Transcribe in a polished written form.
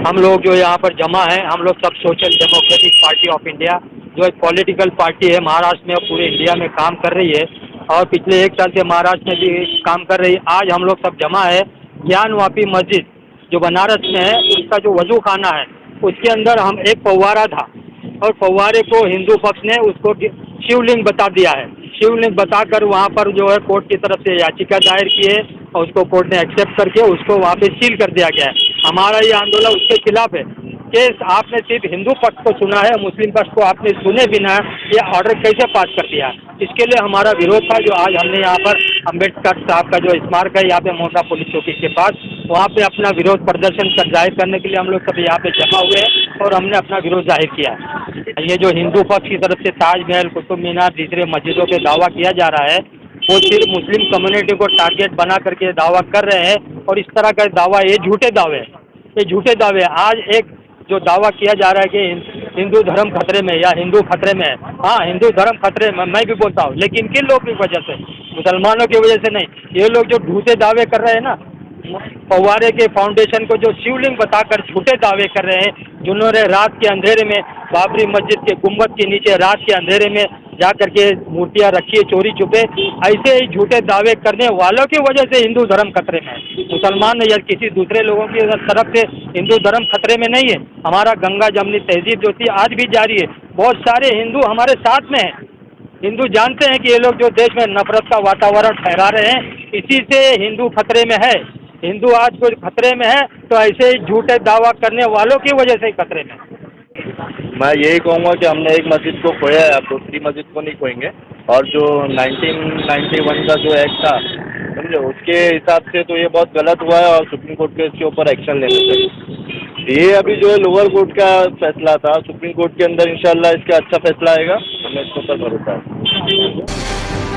हम लोग जो यहाँ पर जमा है, हम लोग सब social democratic party of India, जो एक पॉलिटिकल पार्टी है महाराष्ट्र में और पूरे इंडिया में काम कर रही है और पिछले 1 साल से महाराष्ट्र में भी काम कर रही है। आज हम लोग सब जमा है ज्ञानवापी मस्जिद जो बनारस में है, उसका जो वजू खाना है उसके अंदर हम एक फव्वारा था और फव्वारे को हिंदू पक्ष ने उसको शिवलिंग बता दिया है। शिवलिंग बताकर वहाँ पर जो है कोर्ट की तरफ से याचिका दायर की है और उसको कोर्ट ने एक्सेप्ट करके उसको वहाँ पे सील कर दिया गया है। हमारा ये आंदोलन उसके खिलाफ है कि आपने सिर्फ हिंदू पक्ष को सुना है, मुस्लिम पक्ष को आपने सुने बिना ये ऑर्डर कैसे पास कर दिया। इसके लिए हमारा विरोध था जो आज हमने यहाँ पर अम्बेडकर साहब का जो स्मारक है यहाँ पे मोहना पुलिस चौकी के पास, वहाँ पे अपना विरोध प्रदर्शन जाहिर करने के लिए हम लोग सब यहाँ पे जमा हुए हैं और हमने अपना विरोध जाहिर किया है। ये जो हिंदू पक्ष की तरफ से ताजमहल, कुतुब मीनार, दूसरे मस्जिदों पे दावा किया जा रहा है, वो सिर्फ मुस्लिम कम्युनिटी को टारगेट बना करके दावा कर रहे हैं और इस तरह का दावा, ये झूठे दावे हैं, ये झूठे दावे। आज एक जो दावा किया जा रहा है कि हिंदू धर्म खतरे में या हिंदू खतरे में है, हाँ हिंदू धर्म खतरे में मैं भी बोलता हूँ, लेकिन किन लोगों की वजह से? मुसलमानों की वजह से नहीं। ये लोग जो झूठे दावे कर रहे हैं ना, फव्वारे के फाउंडेशन को जो शिवलिंग बताकर झूठे दावे कर रहे हैं, जिन्होंने रात के अंधेरे में बाबरी मस्जिद के गुंबद के नीचे रात के अंधेरे में जा करके मूर्तियां रखी है चोरी छुपे, ऐसे ही झूठे दावे करने वालों की वजह से हिंदू धर्म खतरे में है। मुसलमान या किसी दूसरे लोगों की तरफ से हिंदू धर्म खतरे में नहीं है। हमारा गंगा जमनी तहजीब जो थी आज भी जारी है। बहुत सारे हिंदू हमारे साथ में हैं। हिंदू जानते हैं कि ये लोग जो देश में नफरत का वातावरण फैला रहे हैं, इसी से हिंदू खतरे में है। हिंदू आज कोई खतरे में है तो ऐसे ही झूठे दावा करने वालों की वजह से ही खतरे में है। मैं यही कहूँगा कि हमने एक मस्जिद को खोया है, आप दूसरी मस्जिद को नहीं खोएंगे। और जो 1991 का जो एक्ट था, समझे, उसके हिसाब से तो ये बहुत गलत हुआ है और सुप्रीम कोर्ट के इसके ऊपर एक्शन लेना चाहिए। ये अभी जो है लोअर कोर्ट का फैसला था, सुप्रीम कोर्ट के अंदर इंशाल्लाह इसका अच्छा फैसला आएगा, हमें इसके ऊपर भरोसा है।